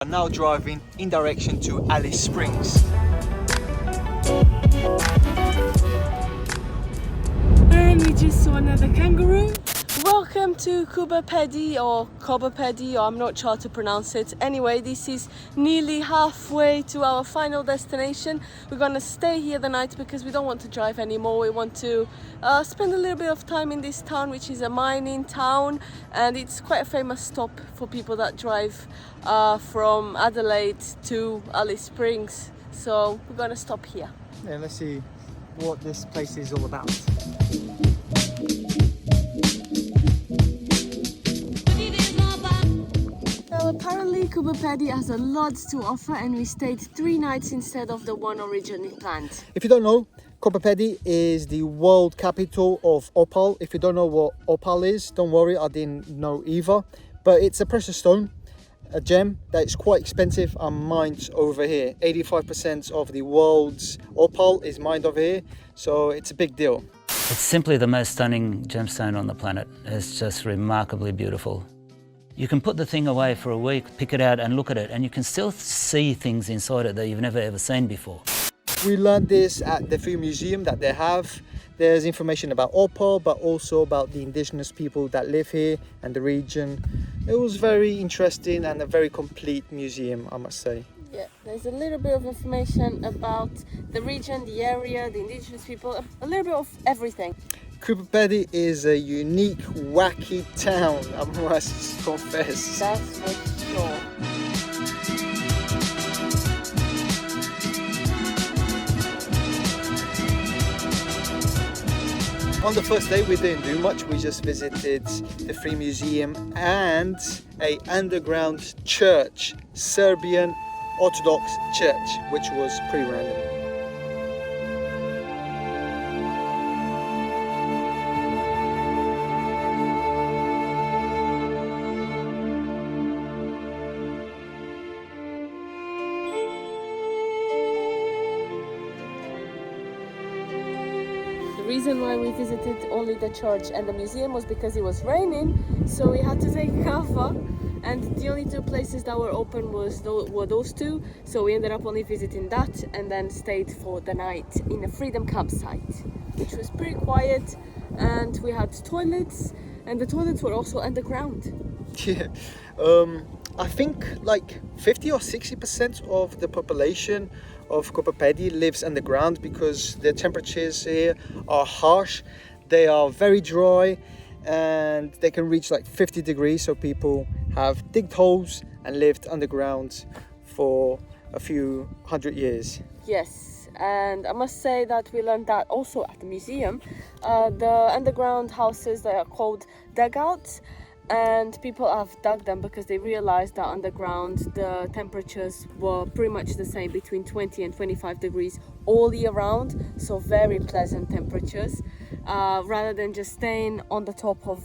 I'm now driving in direction to Alice Springs. And we just saw another kangaroo. Welcome to Coober Pedy or Coober Pedy, or I'm not sure how to pronounce it. Anyway, this is nearly halfway to our final destination. We're gonna stay here the night because we don't want to drive anymore. We want to spend a little bit of time in this town, which is a mining town, and it's quite a famous stop for people that drive from Adelaide to Alice Springs. So we're gonna stop here. Yeah, let's see what this place is all about. Well, apparently Coober Pedy has a lot to offer, and we stayed 3 nights instead of the one originally planned. If you don't know, Coober Pedy is the world capital of opal. If you don't know what opal is, don't worry, I didn't know either. But it's a precious stone, a gem that is quite expensive and mined over here. 85% of the world's opal is mined over here, so it's a big deal. It's simply the most stunning gemstone on the planet. It's just remarkably beautiful. You can put the thing away for a week, pick it out and look at it, and you can still see things inside it that you've never ever seen before. We learned this at the free museum that they have. There's information about opal, but also about the indigenous people that live here and the region. It was very interesting and a very complete museum, I must say. Yeah, there's a little bit of information about the region, the area, the indigenous people, a little bit of everything. Coober Pedy is a unique, wacky town, I must confess. That's for sure. On the first day we didn't do much, we just visited the free museum and a underground church, Serbian Orthodox Church, which was pretty random. The reason why we visited only the church and the museum was because it was raining, so we had to take cover, and the only 2 places that were open were those 2, so we ended up only visiting that and then stayed for the night in a freedom campsite, which was pretty quiet, and we had toilets, and the toilets were also underground. Yeah, I think like 50 or 60% of the population of Coober Pedy lives underground because the temperatures here are harsh. They are very dry and they can reach like 50 degrees, so people have digged holes and lived underground for a few hundred years. Yes, and I must say that we learned that also at the museum. The underground houses, they are called dugouts, and people have dug them because they realized that underground the temperatures were pretty much the same, between 20 and 25 degrees all year round, so very pleasant temperatures, rather than just staying on the top of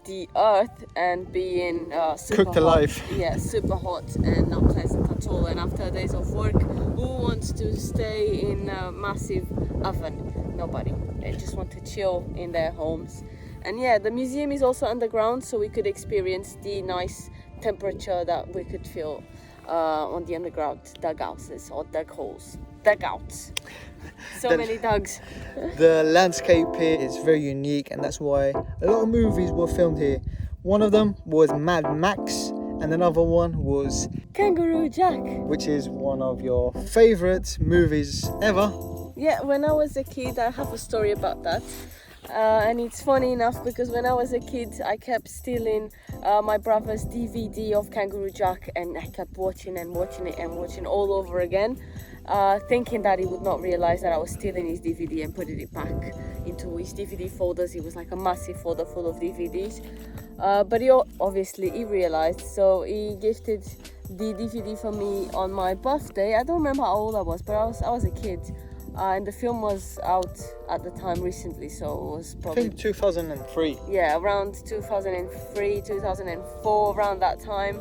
the earth and being super Cooked hot. alive. Yeah, super hot and not pleasant at all. And after days of work, who wants to stay in a massive oven? Nobody. They just want to chill in their homes. And yeah, the museum is also underground, so we could experience the nice temperature that we could feel on the underground dugouts or dug holes. Dugouts. So many dugs. The landscape here is very unique, and that's why a lot of movies were filmed here. One of them was Mad Max, and another one was Kangaroo Jack. which is one of your favorite movies ever. Yeah, when I was a kid, I have a story about that. And it's funny enough because when I was a kid, I kept stealing my brother's DVD of Kangaroo Jack, and I kept watching and watching it and watching all over again, thinking that he would not realize that I was stealing his DVD and putting it back into his DVD folders. It was like a massive folder full of DVDs, but he realized, so he gifted the DVD for me on my birthday. I don't remember how old I was, but I was a kid. And the film was out at the time recently, so it was probably... I think 2003. Yeah, around 2003, 2004, around that time.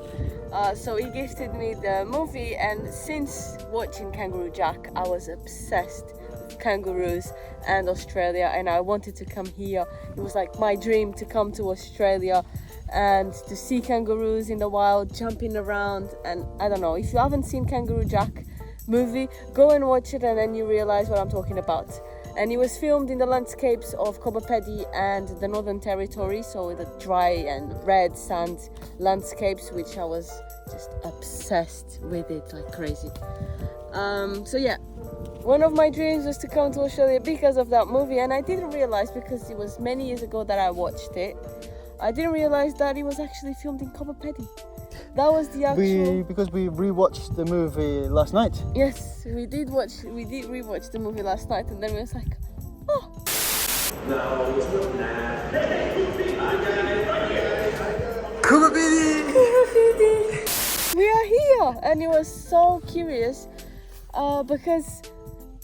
So he gifted me the movie, and since watching Kangaroo Jack, I was obsessed with kangaroos and Australia, and I wanted to come here. It was like my dream to come to Australia and to see kangaroos in the wild jumping around. And I don't know, if you haven't seen Kangaroo Jack movie, go and watch it and then you realize what I'm talking about. And it was filmed in the landscapes of Coober Pedy and the Northern Territory, so the dry and red sand landscapes, which I was just obsessed with it like crazy. So yeah, one of my dreams was to come to Australia because of that movie, and I didn't realize, because it was many years ago that I watched it, I didn't realize that it was actually filmed in Coober Pedy. That was the actual... Because we rewatched the movie last night. Yes, we did rewatch the movie last night, and then we was like, oh. Coober Pedy! We are here, and it was so curious because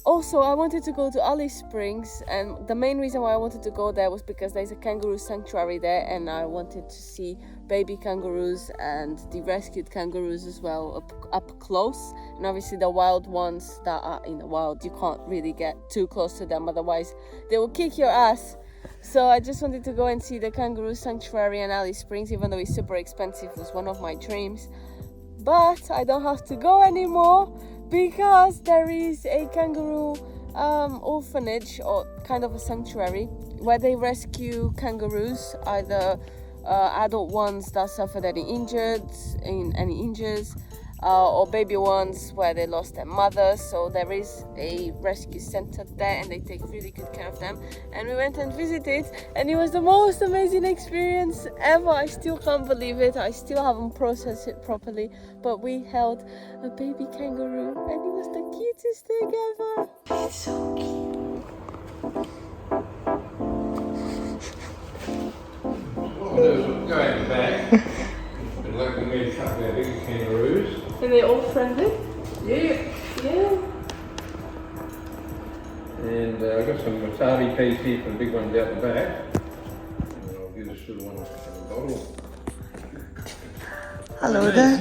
also I wanted to go to Alice Springs, and the main reason why I wanted to go there was because there's a kangaroo sanctuary there, and I wanted to see baby kangaroos and the rescued kangaroos as well up close. And obviously the wild ones that are in the wild, you can't really get too close to them, otherwise they will kick your ass. So I just wanted to go and see the kangaroo sanctuary in Alice Springs, even though it's super expensive. It was one of my dreams. But I don't have to go anymore because there is a kangaroo orphanage, or kind of a sanctuary, where they rescue kangaroos, either adult ones that suffered any injuries, or baby ones where they lost their mother. So there is a rescue center there, and they take really good care of them. And we went and visited, and it was the most amazing experience ever. I still can't believe it. I still haven't processed it properly. But we held a baby kangaroo, and it was the cutest thing ever. It's so cute. Go out the back and let them meet a couple of our bigger kangaroos. Are they all friendly? Yeah. Yeah. And I've got some wasabi peas here for the big ones out the back. And I'll give this little one a bottle. Hello there.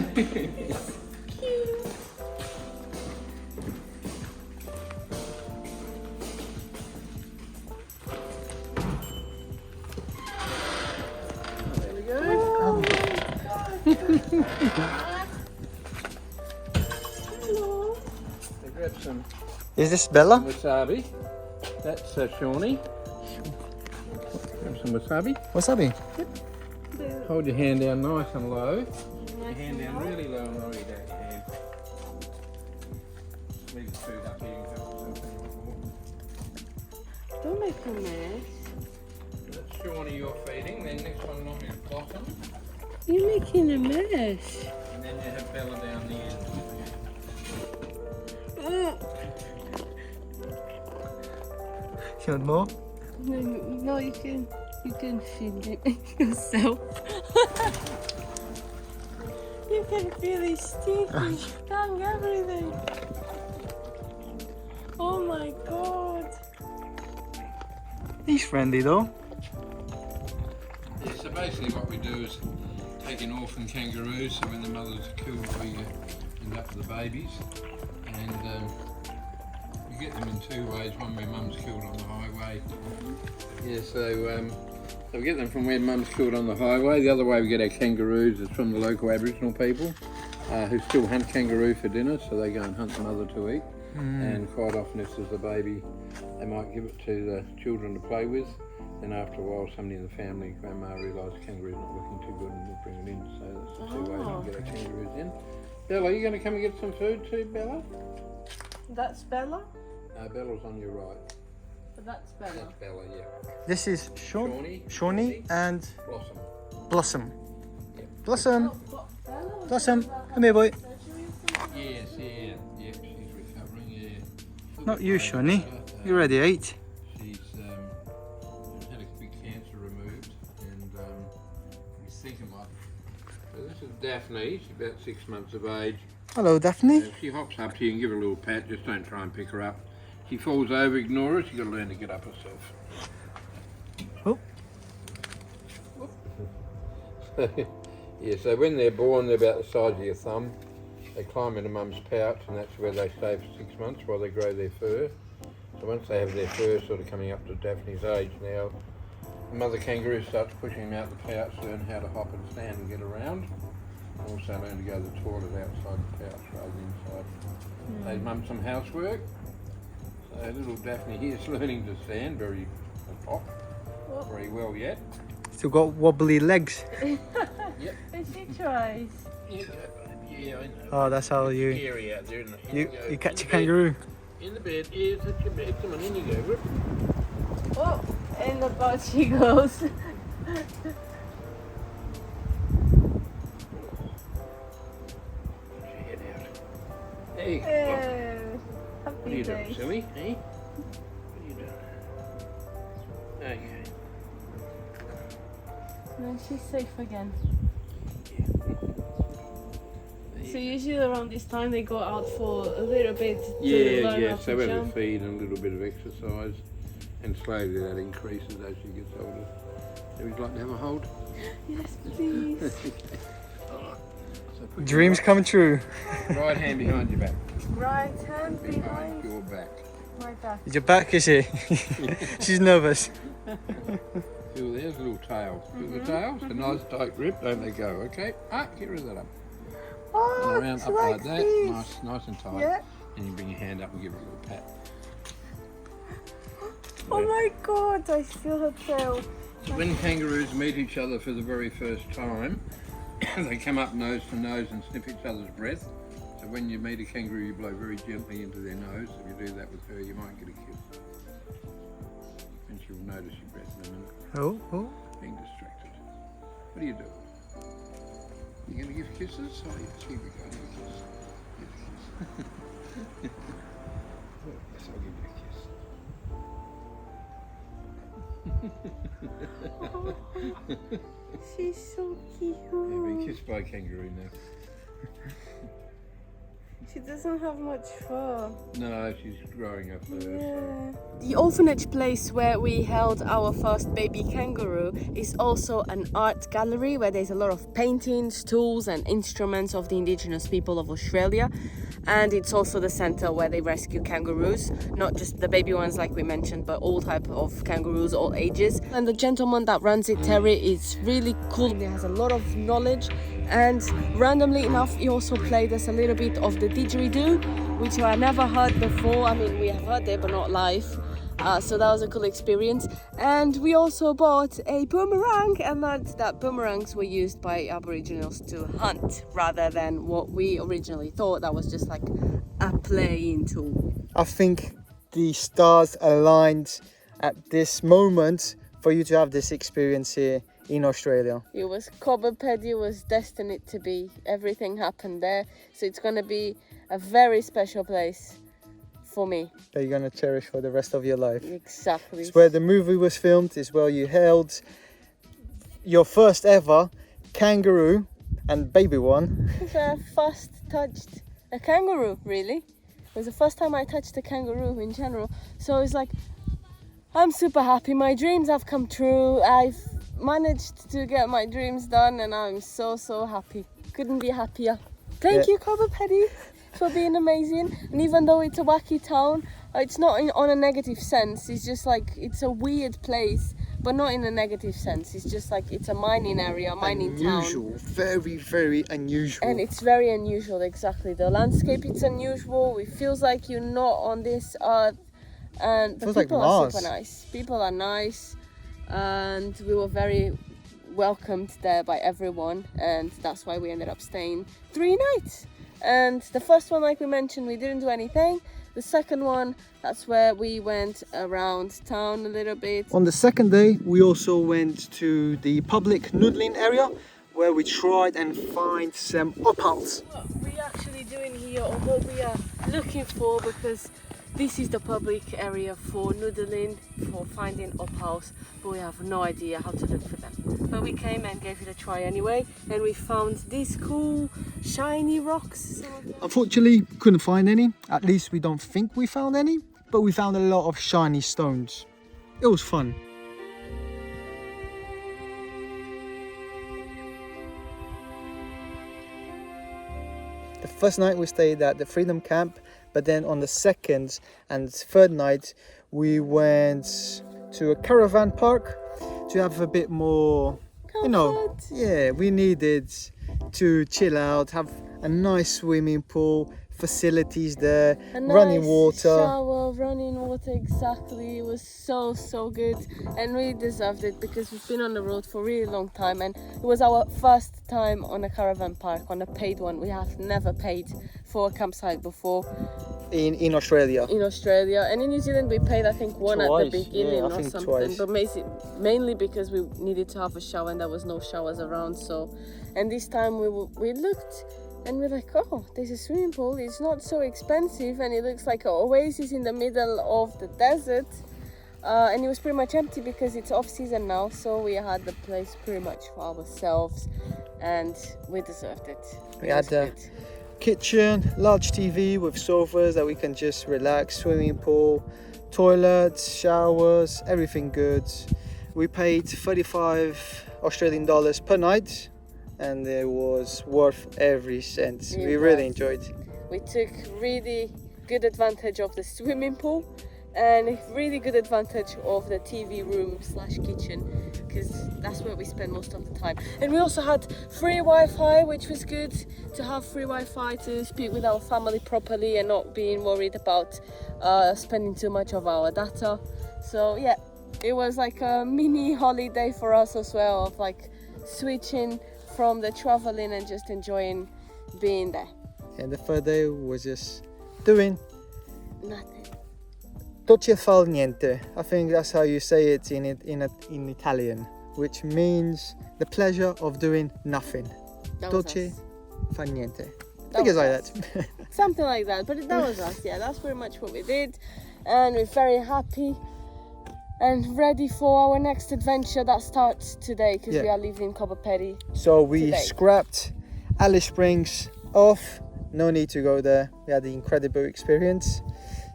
Hello. I grabbed some Is this Bella? wasabi. That's Shawnee. Grab some wasabi. Wasabi. Hold your hand down nice and low. Your hand down really low and lower down your hand. Leave the food up here and help yourself if you want more. Don't make a mess. That's Shawnee you're feeding. Then next one on is Blossom. You're making a mess. And then you have Bella down the end. You want more? No, you can feed it yourself. You can feel it stinking, stung everything. Oh my god. He's friendly though. Yeah, so basically what we do is take an orphan kangaroo, so when the mothers are killed we end up with the babies, and you get them in two ways. One where mum's killed on the highway. Yeah, so we get them from where mum's killed on the highway. The other way we get our kangaroos is from the local Aboriginal people who still hunt kangaroo for dinner, so they go and hunt the mother to eat. And quite often if there's a baby, they might give it to the children to play with. Then after a while, somebody in the family, grandma, realised the kangaroo's not looking too good and we'll bring it in. So that's the two ways we can get our kangaroos in. Bella, are you going to come and get some food too, Bella? That's Bella? Bella's on your right. That's Bella. That's Bella, yeah. This is Shawnee and Blossom. Blossom. Yep. Blossom. Bella? Blossom. Come here, boy. Yes, yeah. Yep, she's recovering, yeah. Not you, Shawnee. You're ready to eat. She's had a big cancer removed, and he's thinking like. So this is Daphne. She's about 6 months of age. Hello, Daphne. If she hops up to you and give her a little pat, just don't try and pick her up. She falls over, ignore her. She's got to learn to get up herself. Oh. Yeah, so when they're born, they're about the size of your thumb. They climb into mum's pouch, and that's where they stay for 6 months while they grow their fur. So once they have their fur sort of coming up to Daphne's age now, The mother kangaroo starts pushing him out the pouch, learn how to hop and stand and get around. And also learn to go to the toilet outside the pouch rather than inside. They mum some housework. So little Daphne here is learning to stand and hop. Very well yet. Still got wobbly legs. Yep. And she tries. Yeah, I know. Oh, that's how It's you scary out there. you catch a kangaroo. In the bed, here's your bed. Come on, in you go. Whoop. Oh, and about she goes. Put your head out. There you go. What are Happy you doing, days. silly? Eh? What are you doing? Okay. And then she's safe again. Yeah. So usually around this time they go out for a little bit to learn Yeah. how So to we have a jump. feed and a little bit of exercise, and slowly that increases as she gets older. So would you like to have a hold? Yes, please. Alright. So put Dreams your coming true. right hand behind your back. Right hand Behind behind your back. my back. Is your back, is she? She's nervous. Feel there's a little tail. Feel the tail? It's a nice tight grip. Don't let go. Okay. Get rid of that up. Oh, And around it's up like that. this. Nice and tight. Yeah. And you bring your hand up and give her a little pat. Oh my god, I feel her tail. So when kangaroos meet each other for the very first time, they come up nose to nose and sniff each other's breath. So when you meet a kangaroo, you blow very gently into their nose. If you do that with her, you might get a kiss. And she'll notice your breath in a minute. Oh. Being distracted. What are you doing? You going to give kisses? Oh yes, here we go. Give a kiss. Give a kiss. Oh, yes, I'll give you a kiss. She's so cute. You've been kissed by a kangaroo now. She doesn't have much fur. No, she's growing up there. Yeah. The orphanage place where we held our first baby kangaroo is also an art gallery where there's a lot of paintings, tools and instruments of the Indigenous people of Australia. And it's also the center where they rescue kangaroos, not just the baby ones like we mentioned, but all type of kangaroos, all ages. And the gentleman that runs it, Terry, is really cool. He has a lot of knowledge, and randomly enough, he also played us a little bit of the didgeridoo, which I never heard before. I mean, we have heard it, but not live. So that was a cool experience. And we also bought a boomerang, and that boomerangs were used by Aboriginals to hunt rather than what we originally thought that was just like a playing tool. I think the stars aligned at this moment for you to have this experience here in Australia. It was Coober Pedy was destined to be. Everything happened there. So it's going to be a very special place for me. That you're going to cherish for the rest of your life. Exactly. It's where the movie was filmed, it's where you held your first ever kangaroo and baby one. It was where I first touched a kangaroo, really. It was the first time I touched a kangaroo in general. So it's like, I'm super happy. My dreams have come true. I've managed to get my dreams done and I'm so happy. Couldn't be happier. Thank you, Coober Pedy, for being amazing. And even though it's a wacky town, it's not on a negative sense. It's just like, it's a weird place, but not in a negative sense. It's just like, it's a mining area, mining Unusual, town. very, very unusual. And it's very unusual, exactly. The landscape, it's unusual. It feels like you're not on this earth. And the Feels like people are Mars. super nice. People are nice. And we were very welcomed there by everyone. And that's why we ended up staying 3 nights. And the first one, like we mentioned, we didn't do anything. The second one, that's where we went around town a little bit. On the second day, we also went to the public noodling area where we tried and find some opals. What we actually doing here, or what we are looking for, because this is the public area for noodling, for finding opals, but we have no idea how to look for them. But we came and gave it a try anyway, and we found these cool shiny rocks. Unfortunately, couldn't find any. At least we don't think we found any, but we found a lot of shiny stones. It was fun. The first night we stayed at the Freedom Camp, but then on the second and third night we went to a caravan park. to have a bit more, you know, Comfort. yeah, we needed to chill out, have a nice swimming pool, facilities there, A running nice water. shower, running water, exactly. It was so good, and we deserved it because we've been on the road for a really long time, and it was our first time on a caravan park, on a paid one. We have never paid for a campsite before In Australia. in Australia, and in New Zealand we paid I think one at Twice, the beginning yeah, I or think something, twice. but mainly because we needed to have a shower and there was no showers around. So, and this time we looked. And we're like, oh, there's a swimming pool. It's not so expensive, and it looks like an oasis in the middle of the desert. And it was pretty much empty because it's off season now, so we had the place pretty much for ourselves, and we deserved it. We had a kitchen, large TV with sofas that we can just relax, swimming pool, toilets, showers, everything good. We paid 35 Australian dollars per night, and it was worth every cent. We really enjoyed. We took really good advantage of the swimming pool and really good advantage of the TV room / kitchen, because that's where we spend most of the time. And we also had free Wi-Fi, which was good to have free Wi-Fi to speak with our family properly and not being worried about spending too much of our data. So yeah, it was like a mini holiday for us as well, of like switching from the traveling and just enjoying being there. And the third day was just doing Nothing. dolce far niente. I think that's how you say it in Italian, which means the pleasure of doing nothing. That was Dolce us. far niente. That I guess was like us. that. Something like that, but that was us. Yeah, that's pretty much what we did, and we're very happy and ready for our next adventure that starts today, because we are leaving Coober Pedy. So we Today. scrapped Alice Springs off. No need to go there. We had the incredible experience.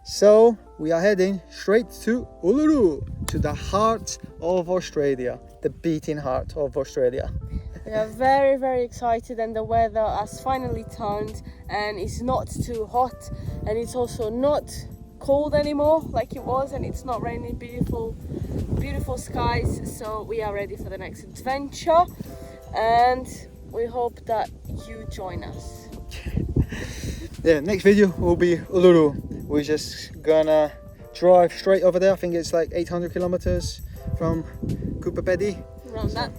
So we are heading straight to Uluru, to the heart of Australia, the beating heart of Australia. We are very excited, and the weather has finally turned, and it's not too hot, and it's also not cold anymore like it was, and it's not raining. Beautiful skies. So we are ready for the next adventure, and we hope that you join us. Yeah, next video will be Uluru. We're just gonna drive straight over there. I think it's like 800 kilometers from Coober Pedy. Around that.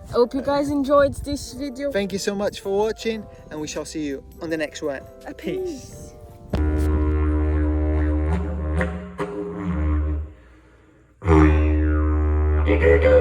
I hope you guys enjoyed this video. Thank you so much for watching, and we shall see you on the next one. Peace. Didgeridoo.